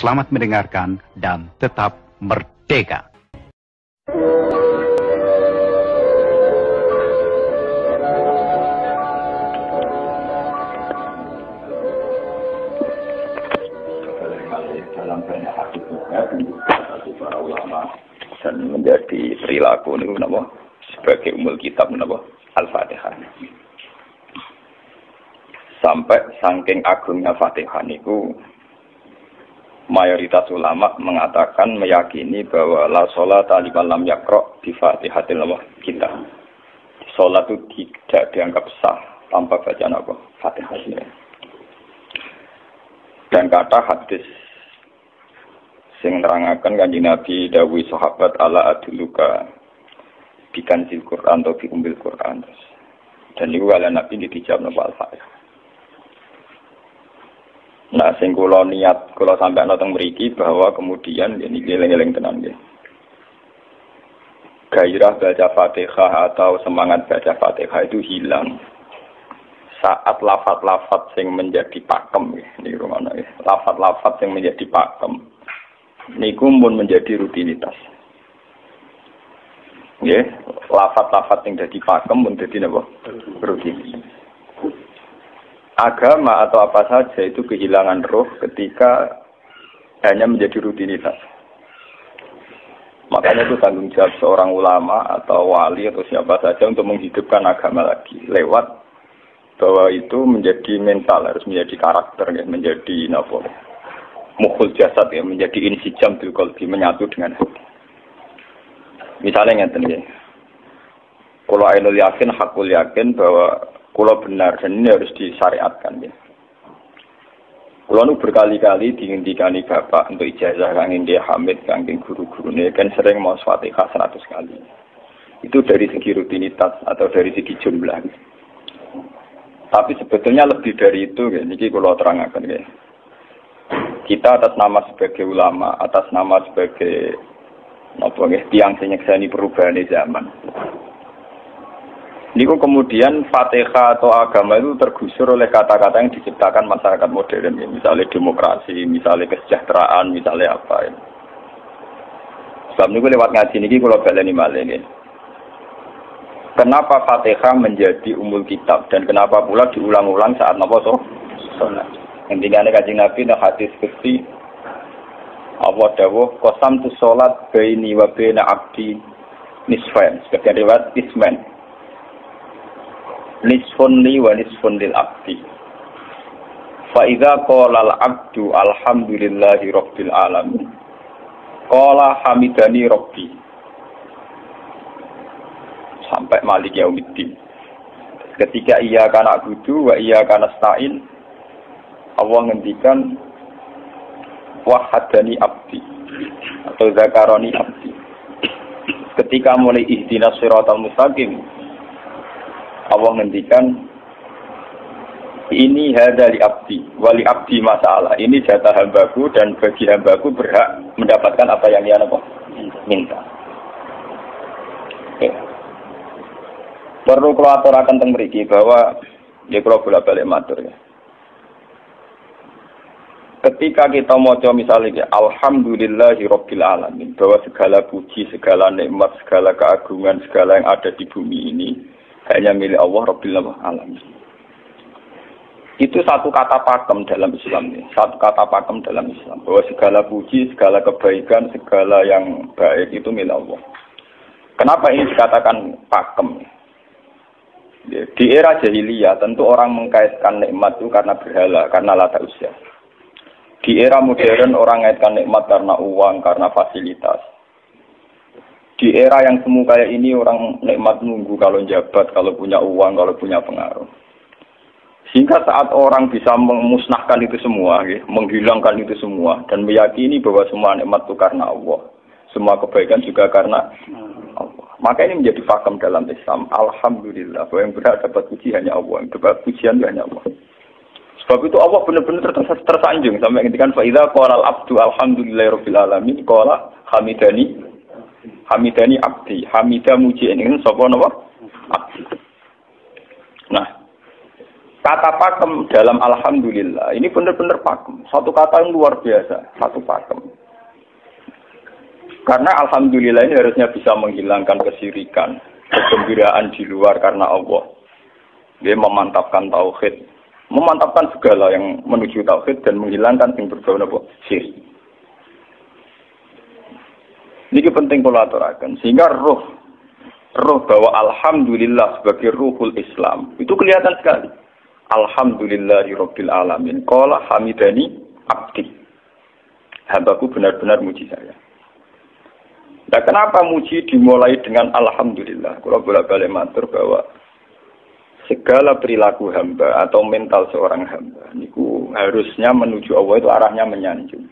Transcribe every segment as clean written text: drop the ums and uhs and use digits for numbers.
Selamat mendengarkan dan tetap merdeka. Dalam banyak hadis para ulama dan menjadi perilaku ini sebagai umul kitab Al-Fatihah. Sampai saking agungnya Fatihah niku mayoritas ulama mengatakan meyakini bahwa la sholata liman lam yaqra bi Fatihatil kitab. Salat itu tidak dianggap sah tanpa bacaan Fatihah. Dan kata hadis sing nerangaken Kanjeng Nabi dawuh sahabat ala aduluka bikanzil Quran atau bi umbil Quran. Dan niku ala Nabi dijawab napa Al-Fatihah. Nah, sing kula niat kula sampai nonton mriki bahwa kemudian ini eling-eling tenan nggih. Gairah baca Fatihah atau semangat baca Fatihah itu hilang saat lafaz-lafaz yang menjadi pakem nggih. Niku ngono nggih. Lafaz-lafaz yang menjadi pakem niku pun menjadi rutinitas. Nggih, lafaz-lafaz yang dadi pakem pun dadi napa? Rutinitas. Agama atau apa saja itu kehilangan roh ketika hanya menjadi rutinitas. Makanya itu tanggung jawab seorang ulama atau wali atau siapa saja untuk menghidupkan agama lagi. Lewat bahwa itu menjadi mental, harus menjadi karakter, ya, menjadi mukhul jasad, ya, menjadi insijam bil qalbi, menyatu dengan hati. Misalnya ngeten ya. Kalau ainul yakin, hakul yakin bahwa kalau benar dan ini harus disyariatkan ya. Kalau nu berkali-kali diintikani bapak untuk ijazah kangge dia Hamid kangge guru-guru ini kan sering mau Fatihah 100 kali. Itu dari segi rutinitas atau dari segi jumlah. Tapi sebetulnya lebih dari itu ya. Niki kalau terangkan ya. Kita atas nama sebagai ulama, atas nama sebagai tiang sing nyekseni perubahan zaman. Niku kemudian Fatihah atau agama itu tergusur oleh kata-kata yang diciptakan masyarakat modern, ya. Misalnya demokrasi, misalnya kesejahteraan, misalnya apa. Ya. Sebab niku lewat ngaji niki kula baleni malih nggih. Kenapa Fatihah menjadi umul kitab dan kenapa pula diulang-ulang saat napa salat? Intinya Kanjeng Nabi nang hadis qudsi Allah dawuh qasam tu salat baini wa baina abdi nisfain. Sebagian riwayat isman. Nisfun li wa nisfun lil abdi. Fa idza qala al abdu alhamdulillahi rabbil alamin. Qala hamidani rabbi. Sampai malik yaumiddin. Ketika ia kana na'budu wa ia kana nasta'in, Allah ngendikan wahadani abdi atau zakaroni abdi. Ketika mulai ihdinas siratal mustaqim, Allah ngendikan ini hadali abdi wali abdi masalah. Ini jatah hambaku dan bagi hambaku berhak mendapatkan apa yang dia minta. Okay. Perlu kalau aturakan teng mriki bahwa ya kalau bolak-balik matur ya. Ketika kita maca misalnya alhamdulillahi rabbil alamin, bahwa segala puji, segala nikmat, segala keagungan, segala yang ada di bumi ini hanya milik Allah Rabbil Alamin. Itu satu kata pakem dalam Islam. Satu kata pakem dalam Islam. Bahwa segala puji, segala kebaikan, segala yang baik itu milik Allah. Kenapa ini dikatakan pakem? Di era jahiliyah tentu orang mengkaitkan nikmat itu karena berhala, karena lata usia. Di era modern orang mengaitkan nikmat karena uang, karena fasilitas. Di era yang semu kayak ini orang nikmat nunggu kalau jabat, kalau punya uang, kalau punya pengaruh. Sehingga saat orang bisa memusnahkan itu semua, ya, menghilangkan itu semua, dan meyakini bahwa semua nikmat itu karena Allah. Semua kebaikan juga karena Allah. Maka ini menjadi pakem dalam Islam. Alhamdulillah, bahwa yang berhak dapat puji hanya Allah, yang dapat pujian hanya Allah. Sebab itu Allah benar-benar tersanjung sampai ngendikan fa idza qala al-abdu alhamdulillahirabbil alamin qala hamidani abdi, hamidah muji ini sapa napa? Abdi. Nah, Kata pakem dalam alhamdulillah ini benar-benar pakem. Satu kata yang luar biasa, satu pakem. Karena alhamdulillah ini harusnya bisa menghilangkan kesyirikan, kegembiraan di luar karena Allah. Dia memantapkan tauhid, memantapkan segala yang menuju tauhid dan menghilangkan yang berbau syirik. Ini penting kalau aturakan sehingga roh bahwa alhamdulillah sebagai ruhul Islam itu kelihatan sekali. Alhamdulillahirabbil alamin. Qala hamidani abdi. Hambaku benar-benar muji saya. Nah, kenapa muji dimulai dengan alhamdulillah? Kalau bolak-balik matur bahwa segala perilaku hamba atau mental seorang hamba niku harusnya menuju Allah itu arahnya menyanjung.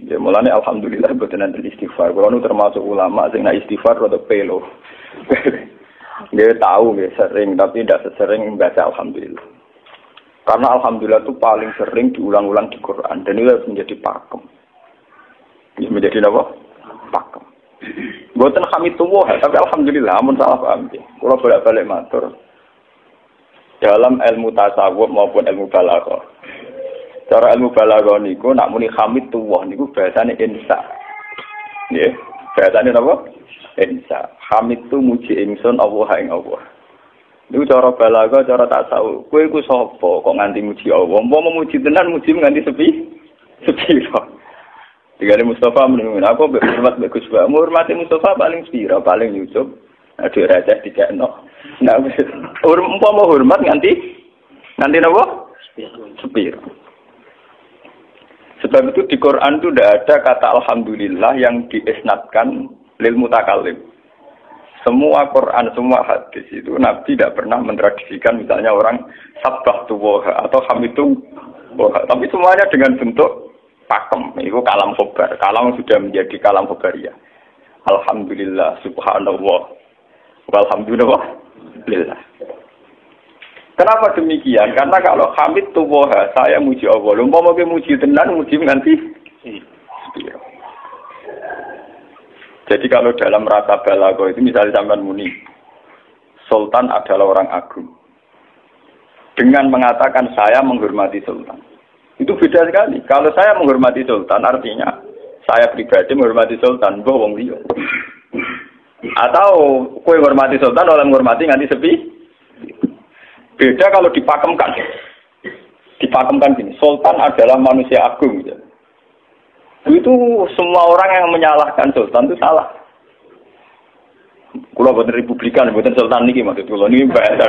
Ya mulane alhamdulillah boten enten istighfar. Kalau nu termasuk ulama sing nek istighfar rada pelo. Dia tahu ya sering tapi tidak sesering membaca alhamdulillah. Karena alhamdulillah itu paling sering diulang-ulang di Quran dan itu harus menjadi pakem. Ini menjadi apa? Pakem. Boten hamidullah tapi alhamdulillah amun salah paham. Kalau bolak-balik matur dalam ilmu tasawuf maupun ilmu balaghah. Cara ilmu balaghah niku nak muni hamidullah niku bahasane insa. Nggih, bahasane napa? Insa. Hamid tu muji ingsun Allah ing Allah. Niku cara balaghah, cara tasawuf. Kowe iku sapa kok nganti muji Allah? Umpama memuji tenan muji nganti sepi. Digale Mustafa menunggu aku hormat bagus wae. Hormati Mustafa paling spira, paling Yusuf. Aduh raja dikekno. Nah, umpama hormat nganti napa? Spira. Sebab itu di Quran itu tidak ada kata alhamdulillah yang diisnadkan lil mutakallim. Semua Quran, semua hadis itu Nabi tidak pernah mentradisikan misalnya orang sabbahtu wa atau hamidu wa. Tapi semuanya dengan bentuk pakem. Itu kalam khobar. Kalam sudah menjadi kalam khobariyah. Alhamdulillah, subhanallah, walhamdulillah. Kenapa demikian? Karena kalau hamid tuwoha, saya muji Allah. Umpama ke muji tenan, muji nganti. Jadi kalau dalam rasa balaghah itu misalnya sampean muni, Sultan adalah orang agung. Dengan mengatakan saya menghormati Sultan. Itu beda sekali. Kalau saya menghormati Sultan artinya saya pribadi menghormati Sultan, mbah wong liya. Atau kowe menghormati Sultan oleh menghormati nganti sepi. Beda kalau dipakemkan. Dipakemkan gini, Sultan adalah manusia agung. Ya. Itu semua orang yang menyalahkan Sultan itu salah. Kalau buatan Republikan, buatan Sultan ini maksud kalau ini bahasa.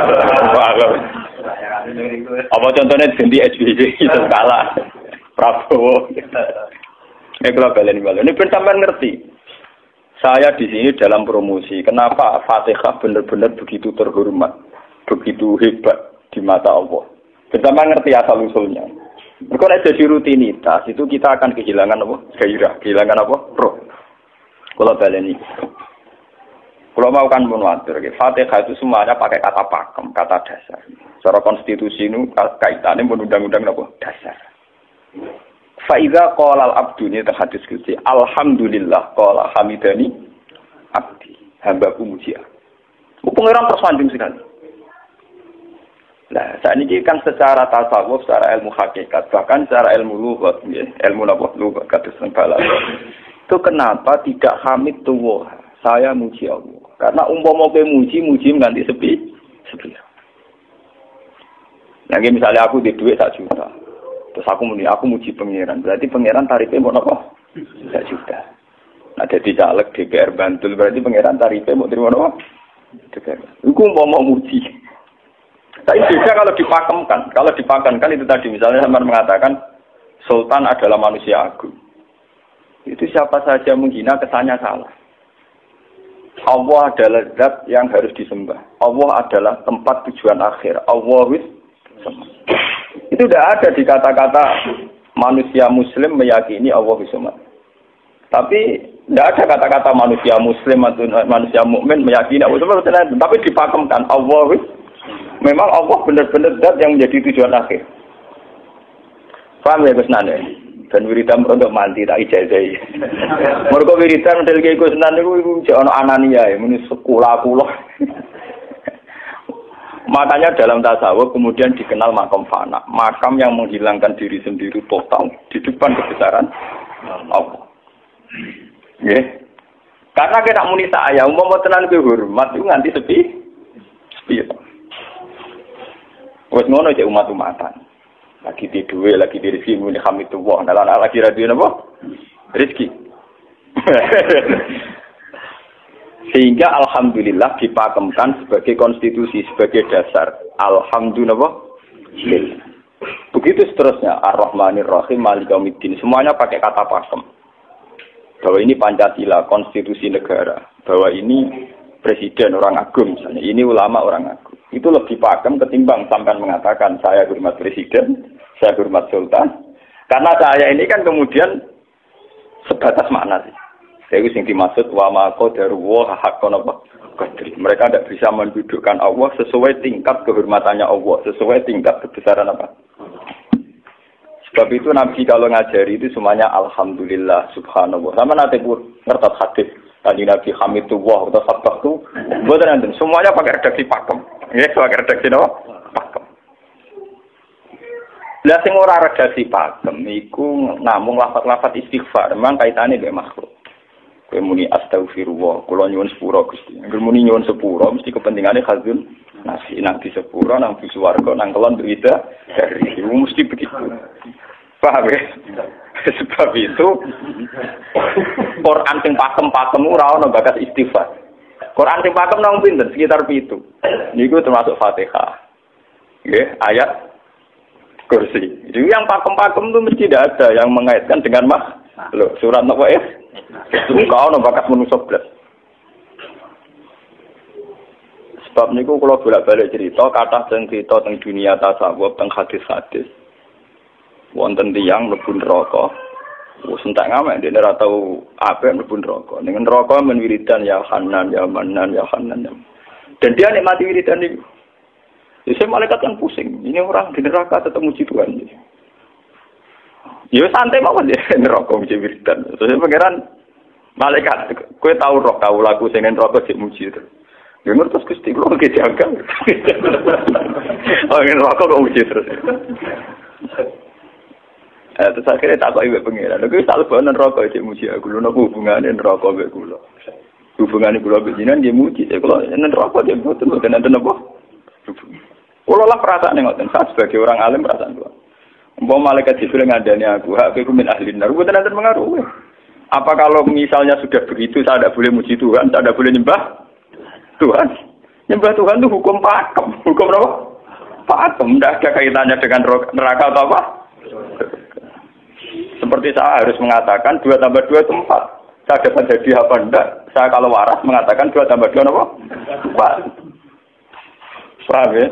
Apa contohnya ganti SBY itu kalah. Prabowo. Ini kalau balen. Ini pun sampai ngerti. Saya di sini dalam promosi. Kenapa Fatihah benar-benar begitu terhormat? Begitu hebat di mata Allah. Bersama ngerti asal usulnya. Kalau jadi rutinitas itu kita akan kehilangan apa? Gairah, kehilangan apa? Roh. Kalau baleni. Kalau mau kan menwatir, Fatihah itu semuanya pakai kata pakem, kata dasar. Secara konstitusi ini kaitannya undang-undang apa? Dasar. Faiza qala al-abdu ini hadis kunci. Alhamdulillah qala hamidani abdi. Hambaku muji. Pengiran tersanjung sekali. Nah, saat ini kan secara tasawuf, secara ilmu hakikat, bahkan secara ilmu lughat, ya, ilmu lughat kata balaghah. Itu kenapa tidak hamid tuwah? Saya muji Allah. Karena umpama kowe muji nganti sepi. Nah, misalnya aku di duit 1 juta. Terus aku muji pangeran. Berarti pangeran tarifnya mau apa? 1 juta. Nah, jadi caleg DPR Bantul berarti pangeran tarifnya mau terima apa? DPR. Iku umpama muji. Tapi beda kalau dipakemkan. Kalau dipakemkan itu tadi misalnya sampai mengatakan Sultan adalah manusia agung. Itu siapa saja menghina kesannya salah. Allah adalah zat yang harus disembah. Allah adalah tempat tujuan akhir. Allah itu tidak ada di kata-kata manusia muslim meyakini Allah bismillah. Tapi tidak ada kata-kata manusia muslim atau manusia mukmin meyakini Allah bismillah. Tapi dipakemkan Allah memang Allah benar-benar zat yang menjadi tujuan akhir. Paham ya Gus Nan? Dan wiridan untuk mandi tak ijazahi. Mergo wiridan model kayak Gus Nan niku jek ana anania ya muni sekolah kula. Makanya dalam tasawuf kemudian dikenal makam fana, makam yang menghilangkan diri sendiri total di depan kebesaran Allah. Nggih. Karena kita muni saya, umpama tenan ke hormat itu nganti sepi. Wes ngono cek umat-umatan. Lagi di duwe, lagi di rezeki muni hamidullah, ndalan lagi radio napa? Rezeki. Sehingga alhamdulillah dipakemkan sebagai konstitusi, sebagai dasar. Alhamdulillah. Begitu seterusnya. Ar-Rahmanir Rahim, Maliki Yaumiddin. Semuanya pakai kata pakem. Bahwa ini Pancasila, konstitusi negara. Bahwa ini presiden orang agung misalnya. Ini ulama orang agung. Itu lebih pakem ketimbang sampai mengatakan saya hormat presiden, saya hormat sultan. Karena saya ini kan kemudian sebatas makna sih. Itu yang dimaksud wa ma qadaru wa haqqan qadri. Mereka tidak bisa mendudukkan Allah sesuai tingkat kehormatannya Allah, sesuai tingkat kebesaran apa. Sebab itu Nabi kalau ngajari itu semuanya alhamdulillah subhanallah. Sama nanti pun ngerti hadis tadi Nabi hamidullah atau sabtu, bukan nanti semuanya pakai redaksi pakem. Ya, pakai redaksi apa? Pakem. Lah sing ora redaksi pakem iku namung lafaz-lafaz istighfar, memang kaitane mbek makhluk. Kowe muni astagfirullah, kula nyuwun sepura Gusti. Angger muni nyuwun sepura mesti kepentingane khazun nasi nang di sepura nang di swarga nang kelon berita dari itu mesti begitu. Paham ya? Sebab itu Quran sing pakem-pakem ora ono bakas istighfar. Quran sing pakem nang pinten sekitar 7. Niku termasuk Fatihah. Nggih, ayat kursi. Jadi yang pakem-pakem itu mesti tidak ada yang mengaitkan dengan loh, surat apa ya? Kau no bakat manusia belas. Sebab niku kalau bolak-balik cerita, kata cerita tentang dunia tasawuf, tentang hadis-hadis. Wonten tiyang mlebu neraka. Wis entek ngamek dene ora tau apik mlebu neraka. Ning neraka men wiridan ya Hanan, ya Manan, ya Hanan. Dan dia nikmati wiridan itu. Jadi malaikat kan pusing. Ini orang di neraka tetap muji Tuhan. Ya santai mawon ya neraka muji wiridan. Terus pangeran malaikat, kowe tau roh kawulaku sing neraka sik muji terus. Ya ngertos Gusti kula iki jaga. Oh neraka kok muji terus. Terus akhirnya tak kok iwek pangeran. Lha kuwi tak lebokno neraka sik muji aku. Lho napa hubungane neraka mek kula? Hubungane kula mek jenengan nggih muji. Kula neraka sik mboten nenten apa? Kula lah perasaan ngoten. Saya sebagai orang alim perasaan kula. Umpama malaikat Jibril ngandani aku, hak aku min ahli nar, mboten nanti mengaruh. Apa kalau misalnya sudah begitu saya tidak boleh muji Tuhan, saya tidak boleh nyembah Tuhan? Nyembah Tuhan itu hukum pakem. Hukum apa? Pakem. Tidak ada kaitannya dengan neraka atau apa? Seperti saya harus mengatakan 2 tambah 2 itu 4. Saya dapat jadi apa enggak? Saya kalau waras mengatakan 2 tambah 2 apa? 4. Paham ya?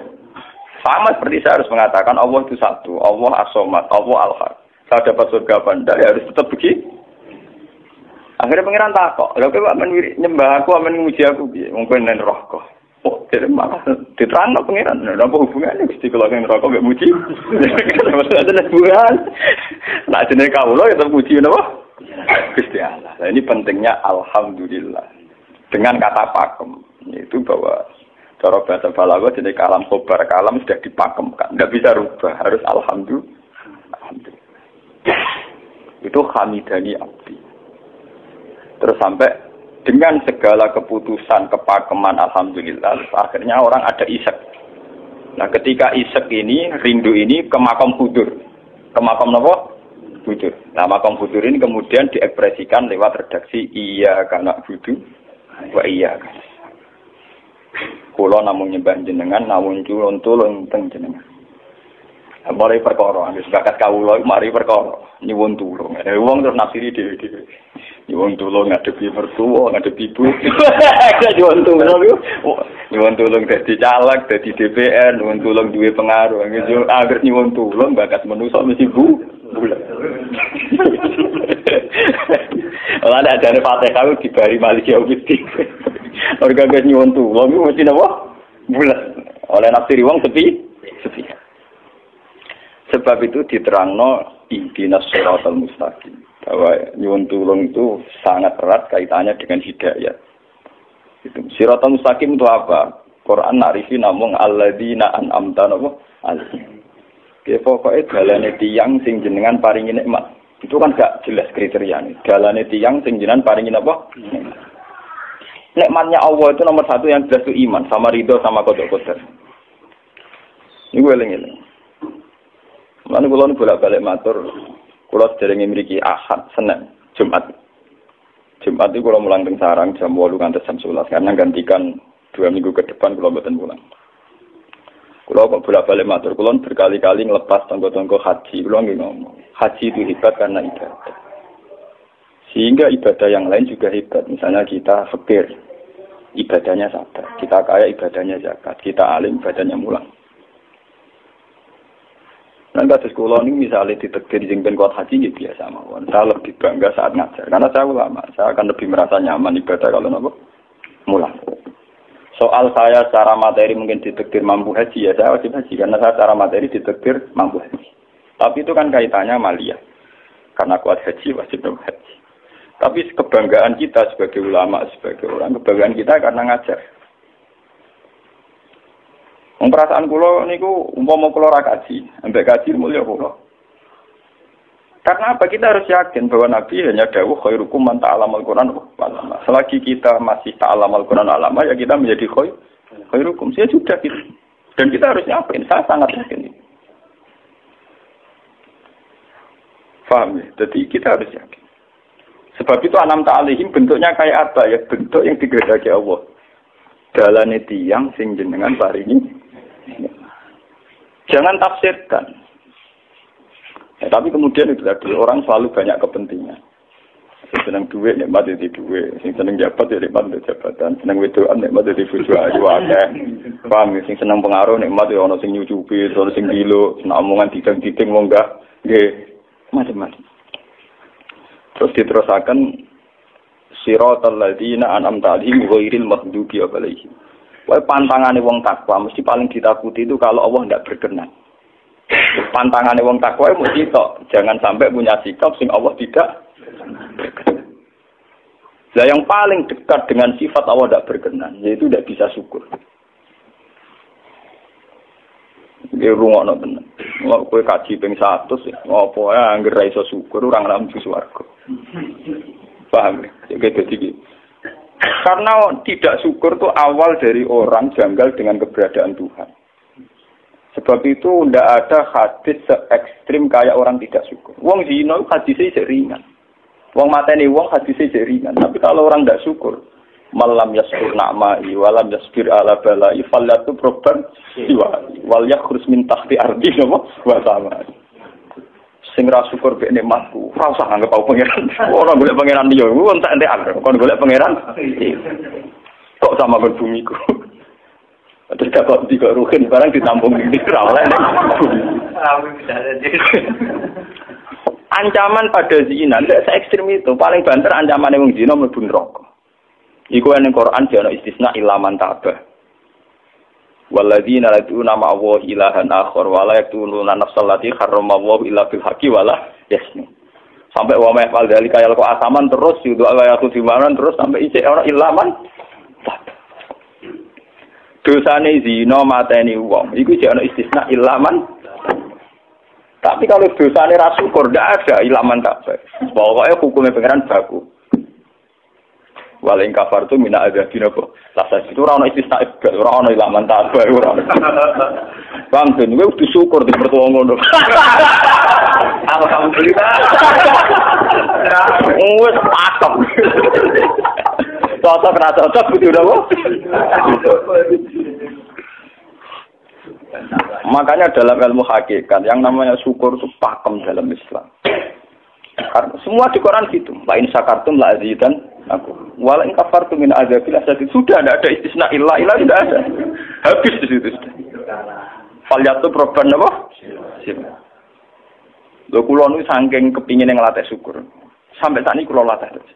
Sama seperti saya harus mengatakan Allah itu satu, Allah as-somad, Allah al-haq. Saya dapat surga apa enggak, ya harus tetap begitu. Akhirnya pangeran takok, lha kowe amen nyembah aku, amen muji aku piye? Mungkin nen neraka. Oh, jadi malah diterangno pangeran, lha apa hubungane Gusti kula ning neraka mek muji? Maksudnya ada hubungan. Nah, jenenge kawula ya tetep muji napa? Gusti Allah. Nah, ini pentingnya alhamdulillah. Dengan kata pakem, yaitu bahwa cara bahasa balaghah jadi kalam khobar, kalam sudah dipakemkan, enggak bisa rubah, harus alhamdulillah. Itu hamidani abdi. Terus sampai dengan segala keputusan kepakeman alhamdulillah, akhirnya orang ada isek. Nah, ketika isek ini, rindu ini ke makam hudur. Ke makam apa? Hudur. Nah, makam hudur ini kemudian diekspresikan lewat redaksi iya kana budu wa iya kana. Kula namung nyembah jenengan, namung tulung teng jenengan. Mari perkara, wis bakat kawula mari perkara nyuwun tulung. Wong terus nafsiri dhewe-dhewe. Nyuwun tulung ngadepi mertua, ngadepi ibu. Nyuwun tulung iku. Nyuwun tulung dadi caleg, dadi DPR, nyuwun tulung duwe pengaruh. Angger nyuwun tulung bakat manusa mesti bulat. Ora ada jane Fatihah dibari Maliki Yaumiddin. Orga wis nyuwun tulung iku mesti napa? Bulat. Oleh nafsiri wong sepi. Sebab itu diterangno ihdinas shiratal mustaqim. Bahwa nyuwun tulung itu sangat erat kaitannya dengan hidayah. Itu shiratal mustaqim itu apa? Quran narifi namung alladzina an'amta alaihim. Ki pokoke dalane tiyang sing jenengan paringi nikmat. Itu kan gak jelas kriteriane. Dalane tiyang sing jenengan paringi napa? Nikmatnya Allah itu nomor satu yang jelas itu iman sama ridho sama qada. Niku eling-eling. Lan kula nu bolak-balik matur, kula sederenge mriki Ahad, Senin, Jumat. Jumat itu kula mulang teng sarang jam 8 ngantos jam 11 karena gantikan 2 minggu ke depan kula mboten pulang. Kula kok bolak-balik matur, kula berkali-kali ngelepas tonggo-tonggo haji, kula nggih ngomong. Haji itu hebat karena ibadah. Sehingga ibadah yang lain juga hebat. Misalnya kita fakir, ibadahnya sabar. Kita kaya, ibadahnya zakat. Kita alim, ibadahnya mulang. Nah, kasus kula ini misalnya ditegur sing ben kuat haji ya biasa mawon. Saya lebih bangga saat ngajar karena saya ulama. Saya akan lebih merasa nyaman ibadah kalau napa mulang. Soal saya secara materi mungkin ditegur mampu haji ya saya wajib haji karena saya secara materi ditegur mampu haji. Tapi itu kan kaitannya maliyah. Karena kuat haji wajib haji. Tapi kebanggaan kita sebagai ulama, sebagai orang, kebanggaan kita karena ngajar. Perasaan kula niku umpama kula ra kaji, ambek kaji mulya kula. Karena apa? Kita harus yakin bahwa Nabi hanya dawuh khairukum man ta'allamal Qur'an wa 'allama. Selagi kita masih ta'allamal Qur'an alama ya kita menjadi khairukum. Saya sudah gitu. Dan kita harus yakin, saya sangat yakin. Paham ya? Jadi kita harus yakin. Sebab itu anam ta'alihim bentuknya kayak apa ya? Bentuk yang digedaki Allah. Dalane tiyang sing jenengan paringi. Jangan tafsirkan. Ya, tapi kemudian itu tadi orang selalu banyak kepentingan. Sing seneng duit nikmat di duit, sing seneng jabat ya nikmat di jabatan, seneng wedoan nikmat di bojo ayu akeh. Paham sing seneng pengaruh nikmat ya ana sing nyucupi, ana sing gilo, seneng omongan dideng-dideng wong enggak nggih macam-macam. Terus diterusaken siratal ladzina an'amta 'alaihim ghairil maghdubi 'alaihim. Wah, pantangane wong takwa mesti paling ditakuti itu kalau Allah tidak berkenan. Pantangane wong takwa mesti tok, jangan sampai punya sikap sing Allah tidak berkenan. Nah, yang paling dekat dengan sifat Allah tidak berkenan, yaitu tidak bisa syukur. Iki rungokno tenan. Wong kowe kaji ping 100 apa ae anggere ra iso syukur ora ngambu swarga. Paham ya? Jadi karena tidak syukur itu awal dari orang janggal dengan keberadaan Tuhan. Sebab itu tidak ada hadis se-ekstrim kayak orang tidak syukur. Wong zina hadisnya ringan. Wong mateni wong hadisnya ringan. Tapi kalau orang tidak syukur, malam yaskur na'ma'i walam yasbir ala bala'i fallatu proban wal yakhrus min tahti ardi wa sama. Sing ra syukur mek nikmatku, ora usah anggap aku pangeran. Ora golek pangeran liya, ku entek-entekan. Kon golek pangeran. Kok sama kon bumiku. Terus kok tiga ruhin barang ditampung di ra oleh. Ancaman pada zina ndak se-ekstrem itu. Paling banter ancamane wong zina mlebu neraka. Iku ning Quran jane istisna ilaman tabah. Walladzina lad'una ma'allahi ilahan akhar wa la yaqtuluna nafsal lati harramallahu illa bil haqqi wa la yasnu. Sampai wa ma'al dzalika yalqa asaman terus yudu ayatu dimanan terus sampai isih ora ilaman. Dosane zina mateni wong iku jek ana istisna ilaman. Tapi kalau dosane ra syukur ndak ada ilaman kabeh. Pokoke hukume pangeran baku. Waling kafar tu mina ada dina po. Lasa itu ora ono istisna ibad, ora ono ilaman tabah ora. Bang ben kowe kudu syukur di pertuwa ngono. Alhamdulillah. Wes patok. Cocok ra cocok kudu apa? Makanya dalam ilmu hakikat yang namanya syukur itu pakem dalam Islam. Karena semua di Quran gitu. La in syakartum la azidan aku. Wala in kafartum min azabil asad. Sudah tidak ada istisna illa tidak ada. Habis di situ sudah. Falyatu proban apa? Lho kula nu saking kepingin ngelatih syukur. Sampai saat ini kula latih terus.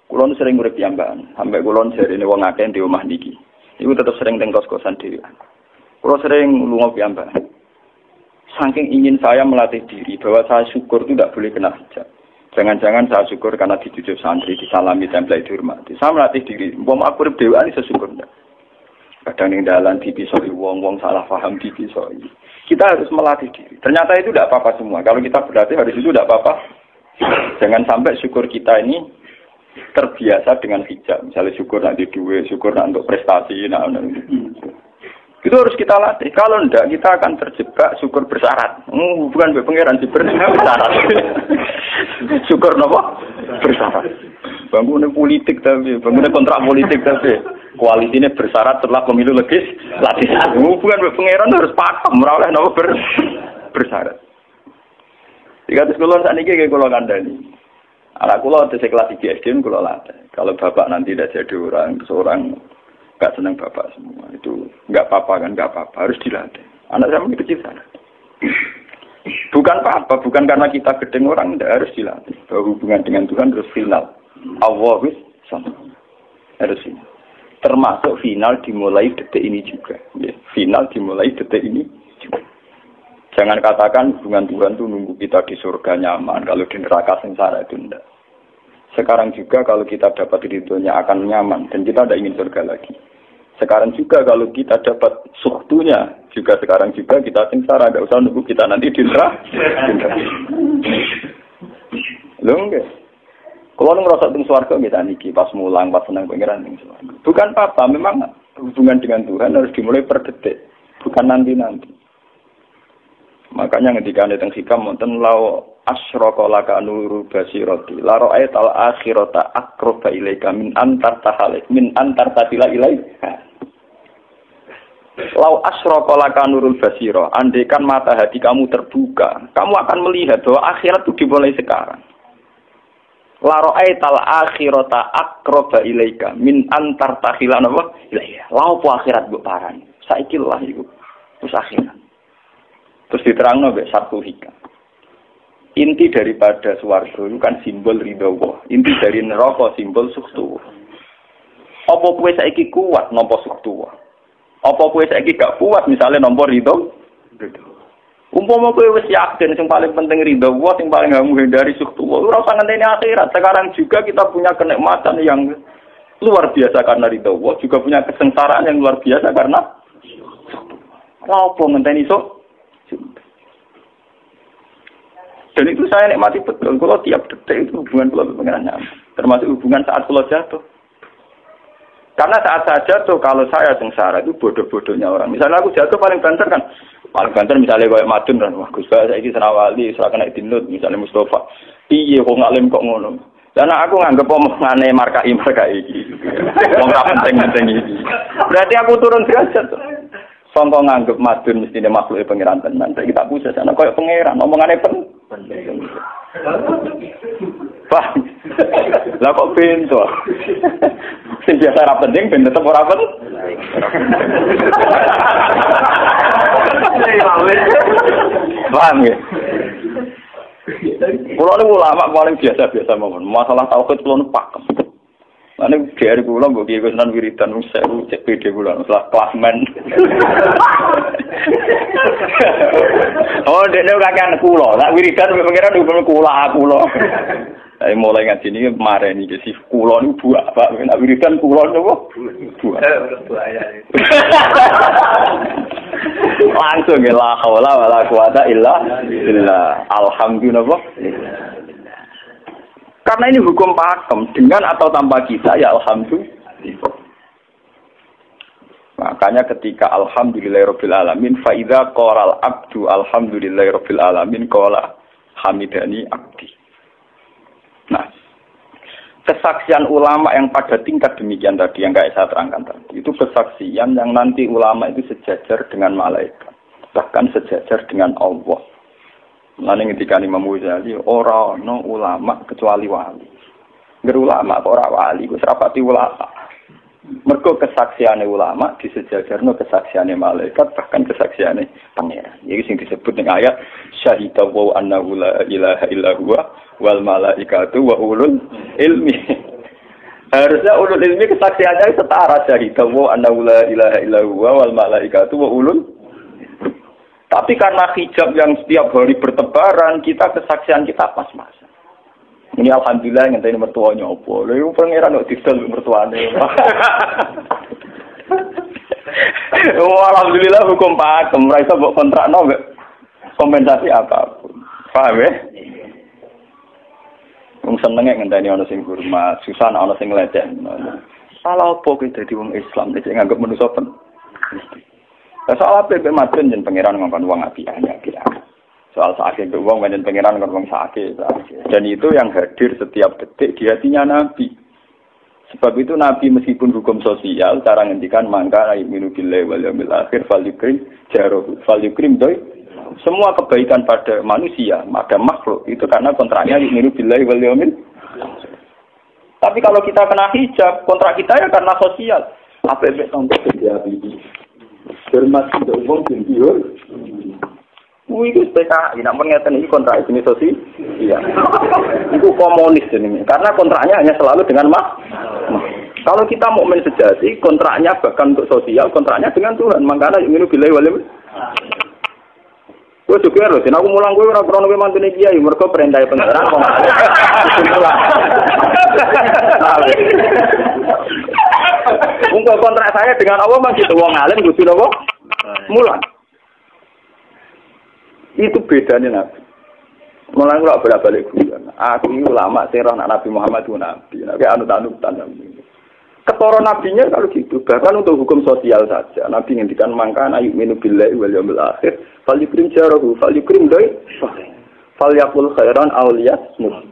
Kula nu sering urip piyambakan. Sampai kula jarene wong akeh di omah niki. Iku tetep sering teng kos-kosan dhewe. Kula sering lunga piyambakan. Saking ingin saya melatih diri bahwa saya syukur itu tidak boleh kena hijab. Jangan-jangan saya syukur karena dijujuk santri, disalami, tempel dihormati. Saya melatih diri. Umpama aku urip dhewean iso syukur ndak. Kadang ning dalan dipisoi wong-wong salah paham dipisoi. Kita harus melatih diri. Ternyata itu tidak apa-apa semua. Kalau kita berlatih hari itu tidak apa-apa. Jangan sampai syukur kita ini terbiasa dengan hijab. Misalnya syukur nanti duit, syukur nanti untuk prestasi. Itu harus kita latih. Kalau enggak, kita akan terjebak syukur bersyarat. Bukan pengeran bersyarat. Syukur apa? Bersyarat. Bangunnya politik tapi, bangunnya kontrak politik tapi. Koalisinya bersyarat setelah pemilu legislatif. Bukan pengeran harus pakem. Meraulah apa bersyarat. Jika sekolah saat ini kayak kalau kandani. Anak kulo ada kelas 3 SD kulo latih. Kalau bapak nanti tidak jadi seorang nggak senang bapak semua itu nggak apa-apa kan, nggak apa-apa, harus dilatih. Anak saya masih kecil sana. Bukan apa-apa, bukan karena kita gedeng orang, tidak harus dilatih. Bahwa hubungan dengan Tuhan terus final. Allah sama harus ini. Termasuk final dimulai detik ini juga. Ya, final dimulai detik ini juga. Jangan katakan hubungan Tuhan itu nunggu kita di surga nyaman, kalau di neraka sengsara itu tidak. Sekarang juga kalau kita dapat ridhonya akan nyaman dan kita tidak ingin surga lagi. Sekarang juga kalau kita dapat suhtunya, juga sekarang juga kita sengsara, tidak usah nunggu kita nanti di neraka. Loh enggak. Kalau ngerasa teng swarga kita niki pas mulang, pas senang pengiran teng swarga. Bukan apa-apa, memang hubungan dengan Tuhan harus dimulai per detik, bukan nanti-nanti. Makanya ketika teng hikam wonten lau asyraka laka nuru basirati la ra'aital akhirata aqraba ilaika min antar tatila ilaika. Lau asyraka laka nurul basira, andaikan mata hati kamu terbuka, kamu akan melihat bahwa akhirat itu dimulai sekarang. La ra'aital akhirata aqraba ilaika min antar tatila ilaika. Lau po akhirat mbok parani. Saiki lah iku. Terus akhirat. Terus diterangno mbek satu hikam. Inti daripada swarga itu kan simbol ridho Allah. Inti dari neraka simbol suktu. Apa kowe saiki kuat nampa suktu? Apa kowe saiki gak kuat misalnya nampa ridho? Umpama kowe wis yakin sing paling penting ridho Allah, sing paling gak menghindari suktu. Ora usah ngenteni akhirat. Sekarang juga kita punya kenikmatan yang luar biasa karena ridho Allah, juga punya kesengsaraan yang luar biasa karena apa ngenteni sok. Dan itu saya nikmati betul. Kalau tiap detik itu hubungan kalau pengenannya, termasuk hubungan saat kalau jatuh. Karena saat saya jatuh, kalau saya sengsara itu bodoh-bodohnya orang. Misalnya aku jatuh paling banter kan, paling banter misalnya kayak Madun kan, wah Gus saya ini senawali, saya kena dinut, misalnya Mustafa, iya kok ngalim kok ngono. Dan aku nganggep omongane markai iki. Wong ra penting-penting iki. Berarti aku turun derajat. Sangka nganggep Madun mestine makhluke pangeran tenan. Saiki tak pujas ana koyo pangeran, omongane penting. Wah. Lah kok bento. Sing biasa ra penting ben tetep ora penting. Paham ya? Kulo niku ulama paling biasa-biasa mawon. Masalah tauhid kulo pakem. Ane dari kula mbok kiye kesenan wiridan wis sewu cek PD kula salah klasmen. Oh, dene ora kan kula, nek wiridan pengiran hukum kula. Saya mulai ngaji ini kemarin ini si kula niku buak, Pak. Nek wiridan kula niku buak. Langsung ya la haula wala quwata illa billah. Alhamdulillah. Karena ini hukum pakem, dengan atau tanpa kita, ya alhamdulillah. Makanya ketika alhamdulillahirabbil alamin, fa idza qala al-abdu alhamdulillahirabbil alamin qala hamidani abdi. Nah, kesaksian ulama yang pada tingkat demikian tadi yang kayak saya terangkan tadi, itu kesaksian yang nanti ulama itu sejajar dengan malaikat, bahkan sejajar dengan Allah. Lalu ketika Imam Ghazali orang no ulama kecuali wali. Nggak ulama kok ora wali, gue serapati ulama. Mergo kesaksiane ulama disejajarno kesaksiane malaikat bahkan kesaksiane pangeran. Iki sing disebut ning ayat syahida wa annahu la ilaha illa huwa wal malaikatu wa ulul ilmi. Harusnya ulul ilmi kesaksiannya setara syahida wa annahu la ilaha illa huwa wal malaikatu wa ulul. Tapi karena hijab yang setiap hari bertebaran, kita kesaksian kita pas-pasan. Ini alhamdulillah ngenteni mertuanya apa. Lha iku pangeran kok didol mertuane. Alhamdulillah hukum pakem, ora iso mbok kontrakno kompensasi apapun. Paham ya? Wong senenge ngenteni ana sing hormat, susah ana sing ngledekno. Salah opo kuwi dadi wong Islam nek nganggep manusa pen. Soal apa mek madun yen pangeran ngongkon wong apik aja kira. Soal sakit wong men pangeran ngongkon wong sakit. Dan itu yang hadir setiap detik di hatinya Nabi. Sebab itu Nabi meskipun hukum sosial cara ngendikan mangka aiminu billahi wal yaumil akhir falyukrim jaruh falyukrim doi semua kebaikan pada manusia pada makhluk itu karena kontraknya aiminu billahi wal yaumil. Tapi kalau kita kena hijab kontrak kita ya karena sosial. Apa efek sampai dia ini? Hormat untuk wong sing diur. Itu PKI, namun ngeten ini kontrak jenis sosial. Iya. Itu komunis ini. Karena kontraknya hanya selalu dengan kalau kita mukmin sejati, kontraknya bahkan untuk sosial, kontraknya dengan Tuhan. Makanya ingin billahi wal yaumil. Gue juga loh, aku mulang gue ora krono mantune kiai, mergo perintah pangeran kok. Untuk kontrak saya dengan Allah masih wong alim kudu napa? Mulang. Itu bedanya Nabi. Mulai kalau bolak-balik guyon. Aku ini ulama sing roh Nabi Muhammad itu Nabi. Nabi anut-anutan Nabi. Ketara nabinya kalau gitu. Bahkan untuk hukum sosial saja. Nabi ngendikan mangkana yu'minu billahi wal yaumil akhir falyukrim jarahu falyukrim doi falyaqul khairan aw liyasmut.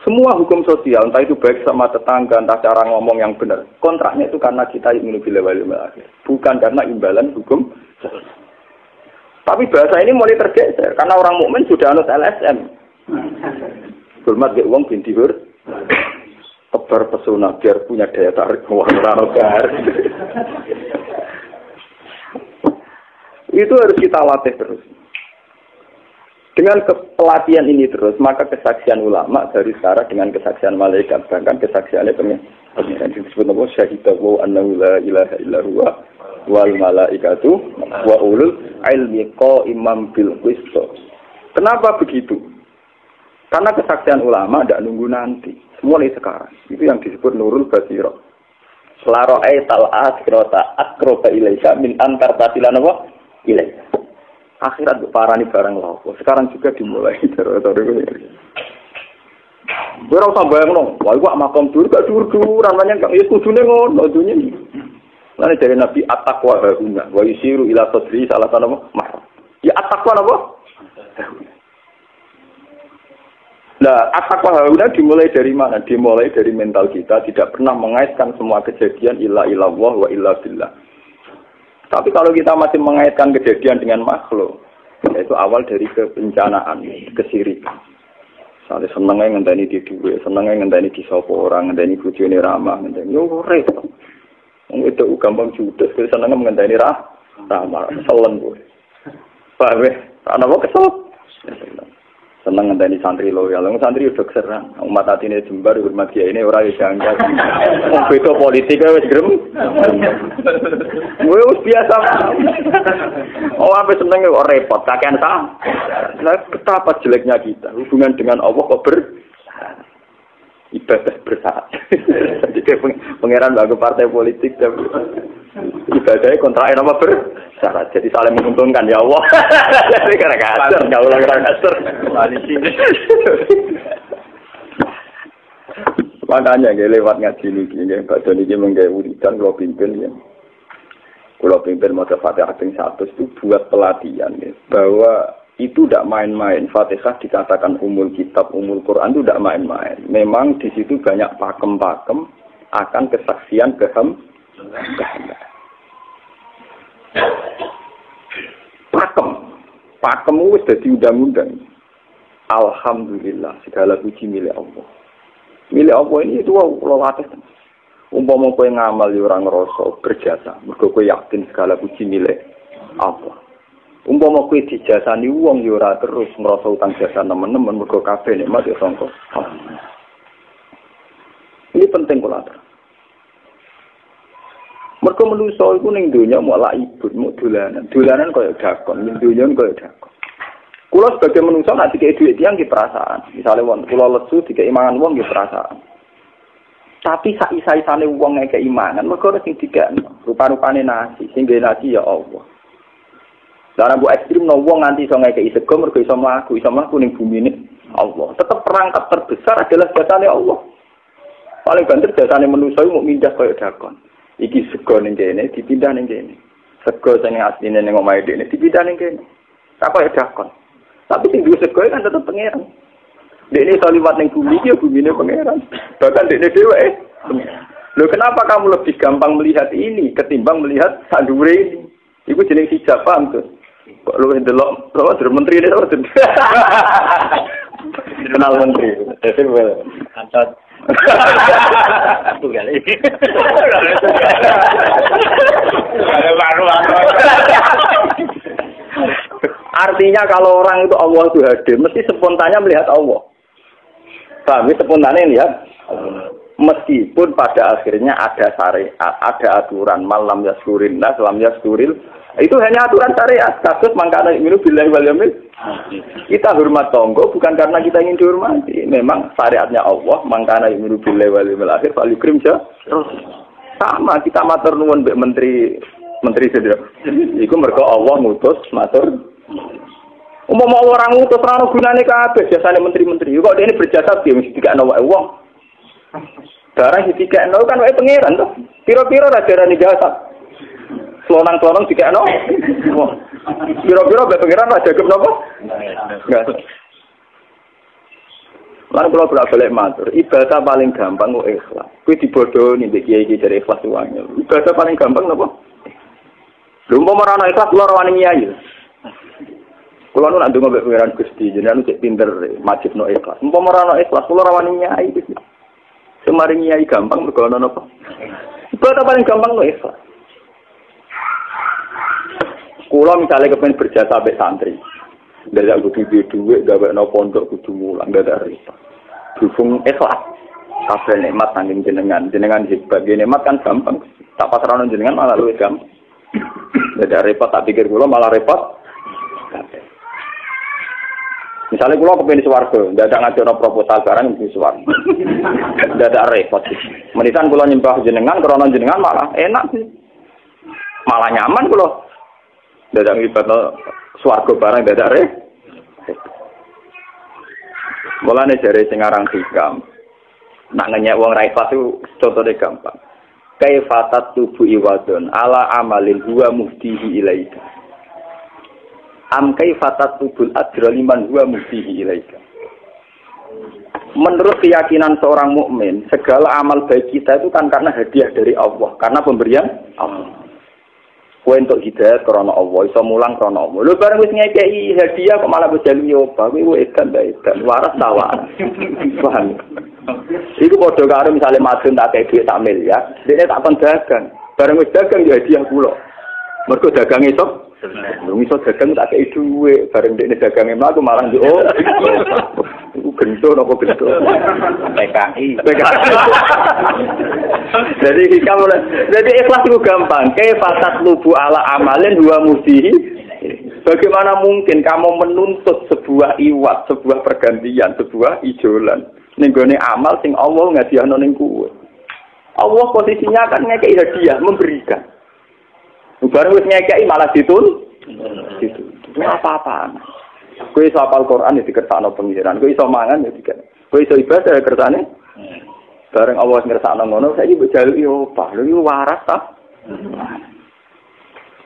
Semua hukum sosial entah itu baik sama tetangga, entah cara ngomong yang benar. Kontraknya itu karena kita yu'minu billahi wal yaumil akhir. Bukan karena imbalan hukum sosial. Tapi bahasa ini mulai tergeser karena orang mukmin sudah anut LSM. Hormat ke wong bin dihur. Tebar pesona biar punya daya tarik wong ora Itu harus kita latih terus. Dengan pelatihan ini terus, maka kesaksian ulama dari sekarang dengan kesaksian malaikat bahkan kesaksiannya pengen disebut nama syahidahu annahu la ilaha illa huwa wal malaikatu wa ulul ilmi qaiman bil qist. Kenapa begitu? Karena kesaksian ulama tidak nunggu nanti, mulai sekarang. Itu yang disebut nurul basirah. Selaro'ai tal'as kirota akroba ilaika min antar tatilan apa? Ilaika. Akhirat parani barang lawa. Sekarang juga dimulai. Gue rasa bayang dong. Wah, gue makam dur, gak dur-dur. Namanya ya kudune ngono dunya ini. Lalu dari Nabi at-taqwa hahuna. Wa yusiru ila sadri salah satu apa? Ya at-taqwa apa? Nah, at-taqwa hahuna dimulai dari mana? Dimulai dari mental kita. Tidak pernah mengaitkan semua kejadian illa illallah wa illa billah. Tapi kalau kita masih mengaitkan kejadian dengan makhluk, itu awal dari kebencanaan, kesirikan. Soalnya senengnya ngenteni di duwe, senengnya ngenteni di sopo orang, ngenteni bojone ramah, ngenteni yo repot. Wong itu gampang judes, senengnya ngenteni ramah, selen kowe. Paham ya? Ana kok kesel. Seneng ngenteni santri loyal, santri udah keserang. Umat atine jembar hormat kiai ini ora iso angkat. Wong beda politik wis grem. Wis biasa. Oh, sampai seneng kok repot, kakean ta. Lah betapa jeleknya kita hubungan dengan Allah kok ibadah bersyarat. Jadi pangeran bagi partai politik ibadahnya kontraknya apa bersyarat. Jadi saling menguntungkan ya Allah. Jadi karena kasar, nggak ulang kasar. Makanya nggak lewat ngaji ini, Pak Doni ini menggawe wiridan kalau pimpin ya. Kalau pimpin masa Fatihah yang 100 itu buat pelatihan ya, bahwa itu tidak main-main. Fatihah dikatakan umul kitab, umul Quran itu tidak main-main. Memang di situ banyak pakem-pakem akan kesaksian kehendak. Pakem itu sudah diundang-undang. Alhamdulillah segala puji milik Allah. Milik Allah ini itu Allah latih. Umpama kowe ngamal ya ora ngrasa berjasa, mergo kowe yakin segala puji milik Allah. Umpama kowe dijasani wong ya ora terus ngrasa utang jasa nemen-nemen mergo kabeh nikmat ya sangka. Ini penting kula atur. Mergo manusa iku ning donya malah ibut muk dolanan. Dolanan kaya dakon, ning donya kaya dakon. Kula sebagai manusa nek dikek dhuwit tiyang ki perasaan. Misale wong kula lesu dikek mangan wong ki perasaan. Tapi saisa-isane wong ngekek imanan, mergo sing dikekno, rupa-rupane nasi, sing ngene nasi ya Allah. Lah bu ekstrim no wong nganti iso ngekeki sego mergo iso mlaku ning bumine Allah. Tetep perangkat terbesar adalah jasane Allah. Paling banter jasane manusa mau mindah kaya dakon. Iki sego ning kene dipindah ning kene. Sego sing asline ning omahe dene dipindah ning kene. Apa ya dakon. Tapi sing duwe sego kan tetep pangeran. Dene iso liwat ning bumi iki bumine pangeran. Bahkan dene dhewe pangeran. Loh kenapa kamu lebih gampang melihat ini ketimbang melihat sadure ini? Iku jeneng hijab paham tuh. Kok lu ndelok terus menteri ini terus. Kenal menteri. Jadi kancat. Itu kali. Artinya kalau orang itu Allah itu hadir, mesti spontannya melihat Allah. Paham? Spontannya lihat. Meskipun pada akhirnya ada syariat, ada aturan malam yaskurin nas, lam yaskuril. Itu hanya aturan syariat. Kasus mangkana minu billahi wal yaumil. Kita hormat tonggo bukan karena kita ingin dihormati. Memang syariatnya Allah mangkana minu billahi wal yaumil akhir fal yukrim terus sama kita matur nuwun mbek menteri sedaya. Iku mergo Allah ngutus matur. Umpama orang ngutus ora ono gunane kabeh jasane menteri-menteri. Kok dene berjasa piye mesti dikakno wae wong. Barang dikakno kan wae pangeran to. Pira-pira ra darani jasa. Selonang-selonang dikakno. Pira-pira wae pangeran ra jagep napa? Enggak. Lan kula balik matur, ibadah paling gampang kok ikhlas. Kuwi dibodohi mbek kiai-kiai dari ikhlas wae. Ibadah paling gampang napa? Lha umpama ora ana ikhlas kula ora wani nyai. Kula nu nak ndonga mbek pangeran Gusti, jenengan cek pinter majibno ikhlas. Umpama ora ana ikhlas kula ora wani nyai. Semari nyai gampang mergo ana napa? Ibadah paling gampang kok ikhlas. Kula misalnya kepen berjasa mbek santri. Dadak kudu duwe gawekno pondok kudu mulang dadak repot. Dufung ikhlas. Kabeh nikmat saking jenengan hebat. Nikmat kan gampang. Tak pasrahno jenengan malah luwih gampang. Dadak repot tak pikir kula malah repot. Misalnya kula kepen swarga, dadak ngajono proposal barang di swarga. Dadak repot. Menitan kula nyembah jenengan krana jenengan malah enak sih. Malah nyaman kula. Dadak ngibadno swarga barang dadak repot. Mulane jare sing aran hikam. Nak ngenyek wong ra ikhlas itu contone gampang. Kaifatat tubu iwadun ala amalin huwa muftihi ilaika. Am kaifatat tubul ajra liman huwa muftihi ilaika. Menurut keyakinan seorang mukmin, segala amal baik kita itu kan karena hadiah dari Allah, karena pemberian Allah. Kowe entuk hidayah karena Allah, iso mulang karena Allah. Lho bareng wis ngekeki hadiah kok malah bejali yo, kowe edan edan waras tawar. Paham? Iku padha karo misale madun tak kei dhuwit sak miliar, dene tak kon dagang. Bareng wis dagang ya hadiah kula. Mergo dagang iso dagang tak kei dhuwit, bareng dene dagange mlaku malah yo. Iku gento napa gento? PKI. Jadi ikhlas itu gampang. Kaifatat lubu ala amalin huwa muftihi. Bagaimana mungkin kamu menuntut sebuah iwat, sebuah pergantian, sebuah ijolan ning gone amal sing Allah ngadihano ning kowe. Allah posisinya kan ngekeki hadiah, memberikan. Bareng wis ngekeki malah ditun. Apa-apaan. Kowe iso hafal Quran ya dikersakno pengiran, kowe iso mangan ya dikene. Kowe iso ibadah ya kersane. Bareng Allah ngersakno ngono, saiki mbok jaluki opah. Lho iki waras ta?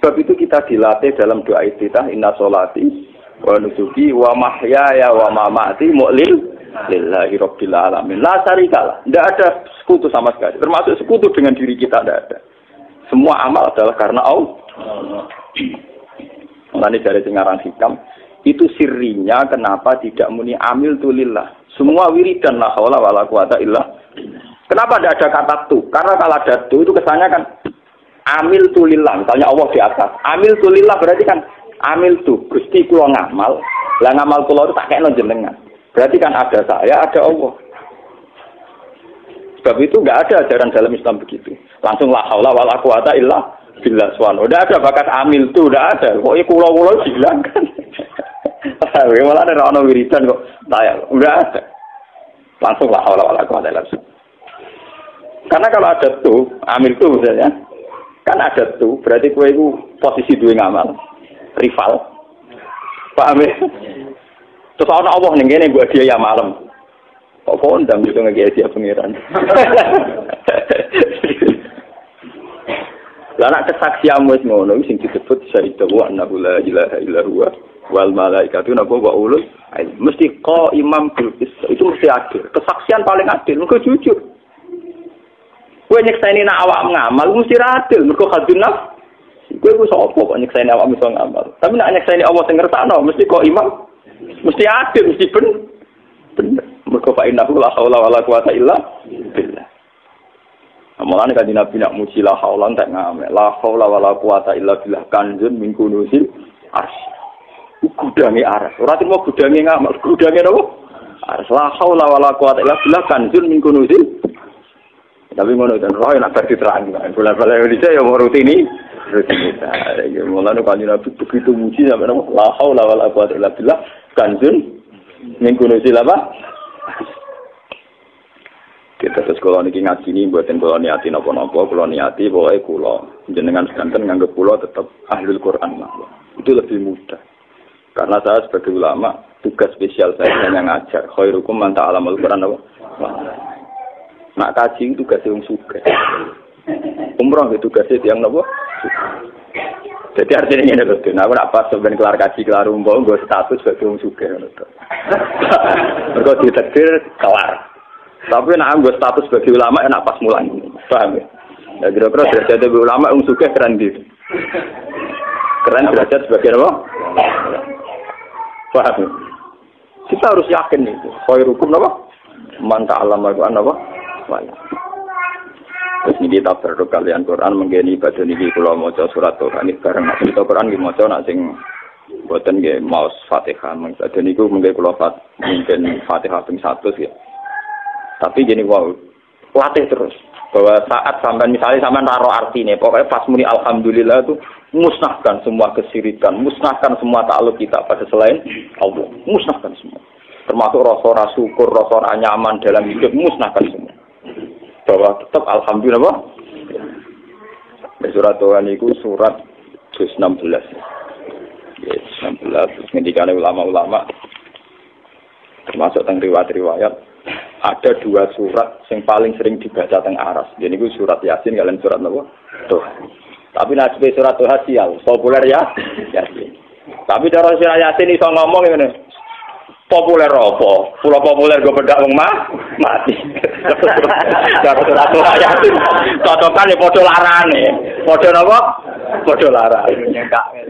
Sebab itu kita dilatih dalam doa iftitah inna sholati wa nusuki wa mahyaya wa mamati lillahi rabbil alamin. La syarikalah. Tidak ada sekutu sama sekali. Termasuk sekutu dengan diri kita tidak ada. Semua amal adalah karena Allah. Mulane dari singaran hikam itu sirinya kenapa tidak muni amil tulillah. Semua wiridan la haula wala quwata illa. Kenapa tidak ada kata tu? Karena kalau ada tu itu kesannya kan amil tulillah. Misalnya Allah di atas. Amil tulillah berarti kan amil tu. Gusti kula ngamal. Lah ngamal kula itu tak kena jenengan. Berarti kan ada saya, ada Allah. Sebab itu enggak ada ajaran dalam Islam begitu. Langsung la haula wala quwata illa billah subhanahu. Enggak ada bakat amil tu, enggak ada. Kok kula-kula hilangkan. Malah ada orang wiridan kok tayang, enggak ada. Langsung lah awal-awal aku ada langsung. Karena kalau ada tuh, amil tuh misalnya, kan ada tuh, berarti kue itu posisi dua ngamal, rival. Paham ya? Terus ana Allah ning kene buat dia ya malam. Kok kondang gitu ngeki dia pengiran. Lah nek kesaksianmu wis ngono sing disebut syaitu wa annahu la ilaha illa huwa wal malaikatu napa wa ulul mesti imam bil itu mesti adil. Kesaksian paling adil mergo jujur. Kowe nyekseni nek awak ngamal mesti adil mergo khadun nafs. Kowe ku sapa kok nyekseni awak iso ngamal. Tapi nek nyekseni Allah sing ngersakno mesti imam mesti adil mesti bener. Mergo fa innahu la haula wala quwata illa billah. Amalan kanjeng Nabi nak muji la haula entek ngamek. La haula wala quwata illa billah kanjun min kunusil arsy. Gudange aras. Ora terima gudange ngamek, gudange napa? Aras la haula wala quwata illa billah kanjun min kunusil. Tapi ngono dan roh nak diterang. Bola-bola Indonesia ya mau rutini. Ya mulane kanjeng Nabi begitu muji sampai napa? La haula wala quwata illa billah kanjun min kunusil apa? Kita terus kalau niki ngaji ini buatin kalau niati nopo-nopo, kalau niati boleh kulo jenengan sekanten nganggep kulo tetap ahlul Quran lah. Itu lebih mudah. Karena saya sebagai ulama tugas spesial saya hanya ngajar. Khairukum man ta'alamul Quran apa? Nak kaji itu tugas yang suka. Umroh itu tugasnya yang nopo. Jadi artinya ini loh, nah aku nak pas sebenarnya kelar kaji kelar umroh, gue status sebagai orang suka. Mereka ditakdir kelar. Tapi nak gue status sebagai ulama enak pas mulan, paham ya? Ya kira-kira derajat sebagai ulama suka keren gitu. Keren derajat sebagai apa? Paham ya? Kita harus yakin itu. Khairukum apa? Man ta'allama Al-Qur'an apa? Wala. Terus ini kita berdoa kalian Quran menggeni ibadah niki kula maca surat Tuhan iki bareng nek kita Quran iki maca nek sing boten nggih maos Fatihah mengko niku mungkin kula mungkin Fatihah ping 100 ya. Tapi gini wow, latih terus bahwa saat sampai misalnya sampai naruh artinya, pokoknya pas muni alhamdulillah itu musnahkan semua kesirikan, musnahkan semua takluk kita pada selain Allah, musnahkan semua. Termasuk rasa syukur, rasa nyaman dalam hidup, musnahkan semua. Bahwa tetap alhamdulillah. Surat Tuhan itu surat 16. Yes, 16. Ketika ulama-ulama termasuk tentang riwayat-riwayat. Ada dua surat yang paling sering dibaca teng aras. Jadi itu surat Yasin kalian surat apa? Tuhan. Tapi nasib surat Tuhan sial, populer ya Yasin. Tapi cara surat Yasin iso ngomong ngene. Populer apa? Pulau populer gue bedak wong mati. Cara surat Tuhan Yasin cocokan ya padha larane. Padha napa? Padha larane.